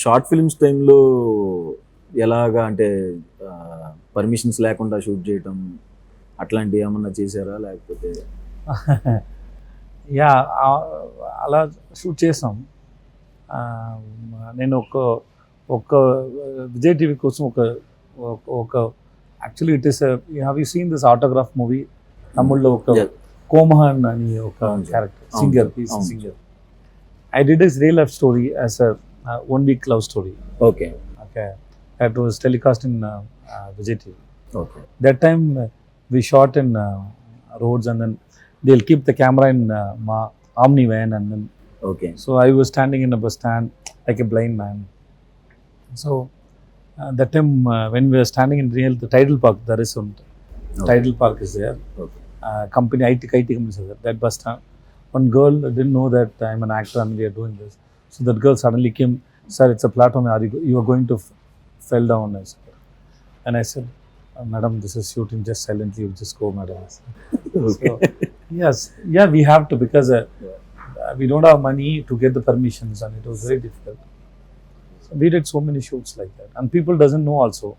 Short films టైంలో ఎలాగా అంటే పర్మిషన్స్ లేకుండా షూట్ చేయటం అట్లాంటివి ఏమన్నా చేశారా లేకపోతే? యా అలా షూట్ చేసాం. నేను ఒక విజయ్ టీవీ కోసం ఒక actually it is have you seen this autograph movie? తమిళ్లో ఒక కోమహన్ అని ఒక character singer I did his real life story as a 1 week love story. Okay. That was telecast in Vijay TV. Okay. That time we shot in roads, and then they'll keep the camera in Omni van, and then Okay. so I was standing in a bus stand like a blind man. So that time when we were standing in the Tidal Park, there is some Tidal Park is there. Okay. Company IT company is there. That bus stand. One girl didn't know that I'm an actor and we are doing this. So that girl suddenly came, "Sir, it's a platform. You are going to fell down." And I said, "Madam, this is shooting. Just silently, you just go, madam." Okay. So, yeah, we have to, because we don't have money to get the permissions, and it was very difficult. So we did so many shoots like that, and people doesn't know also.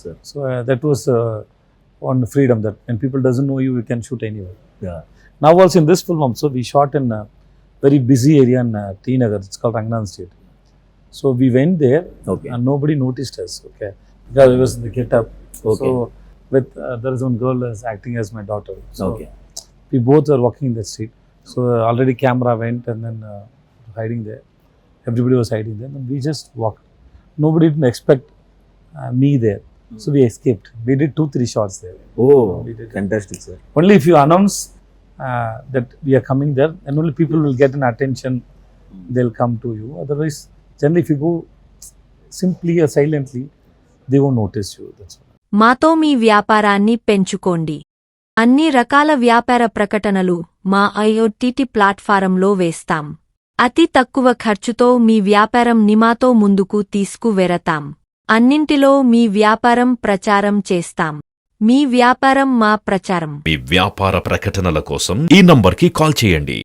Sir. So that was one freedom, that when people doesn't know you, you can shoot anywhere. Yeah. Now also in this film also, we shot in a very busy area in T Nagar. It's called Rangnan Street. So we went there, Okay. and nobody noticed us. Okay, because it was in the get-up. Okay. So with there is one girl is acting as my daughter. So Okay. we both were walking in that street. So already camera went, and then hiding there. Everybody was hiding there, and we just walked. Nobody didn't expect me there. So we escaped. We did 2-3 shots there. Oh, We did it. fantastic, sir. Only if you announce that we are coming there, and only people will get an attention, they'll come to you. Otherwise, generally if you go simply or silently, they won't notice you. That's all. మాతో మీ వ్యాపారాన్ని పెంచుకోండి. అన్ని రకాల వ్యాపార ప్రకటనలు మా IOTT ప్లాట్ఫారంలో వేస్తాం. అతి తక్కువ ఖర్చుతో మీ వ్యాపారం నిమాతో ముందుకు తీసుకువెరతాం. అన్నింటిలో మీ వ్యాపారం ప్రచారం చేస్తాం. మీ వ్యాపారం మా ప్రచారం. మీ వ్యాపార ప్రకటనల కోసం ఈ నంబర్కి కాల్ చేయండి.